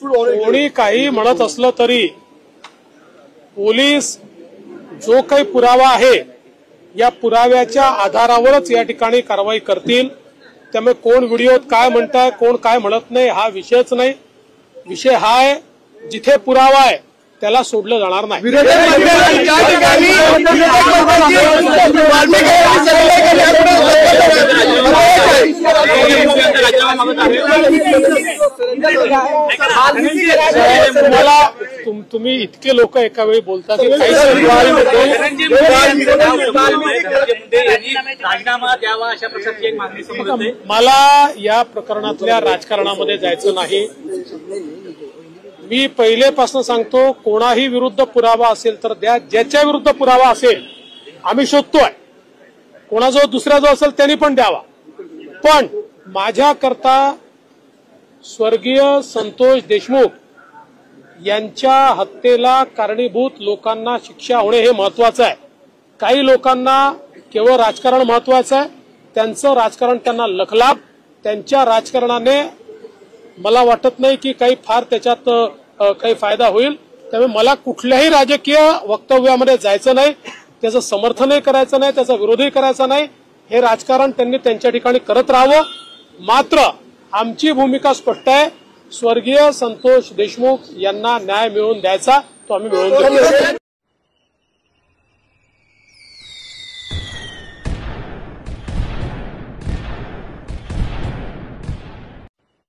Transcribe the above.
कोणी काही म्हणत असलं तरी पोलीस जो काही पुरावा आहे या पुराव्याच्या आधारावरच या ठिकाणी कारवाई करतील। त्यामुळे कोण व्हिडिओत काय म्हणताय कोण काय म्हणत नाही हा विषयच नाही। विषय हा आहे जिथे पुरावा आहे त्याला सोडलं जाणार नाही। तुम्ही इतके लोक एका वेळी बोलता की मला या प्रकरणातल्या राजकारणामध्ये जायचं नाही। मी पहिलेपासून सांगतो कोणाही विरुद्ध पुरावा असेल तर द्या, ज्याच्या विरुद्ध पुरावा असेल आम्ही शोधतोय, कोणाजवळ दुसरा जो असेल त्यांनी पण द्यावा। पण माझ्याकरता स्वर्गीय संतोष देशमुख यांच्या हत्येला कारणीभूत लोकांना शिक्षा होणे हे महत्वाचं आहे। काही लोकांना केवळ राजकारण महत्वाचं आहे, त्यांचं राजकारण त्यांना लखलाभ, त्यांच्या राजकारणाने मला वाटत नाही की काही फार त्याच्यात काही फायदा होईल। त्यामुळे मला कुठल्याही राजकीय वक्तव्यामध्ये जायचं नाही, त्याचं समर्थनही करायचं नाही, त्याचा विरोधही करायचा नाही। हे राजकारण त्यांनी त्यांच्या ठिकाणी करत राहावं। मात्र आमची भूमिका स्पष्ट आहे, स्वर्गीय संतोष देशमुख यांना न्याय मिळवून द्यायचा तो आम्ही मिळवून देऊ।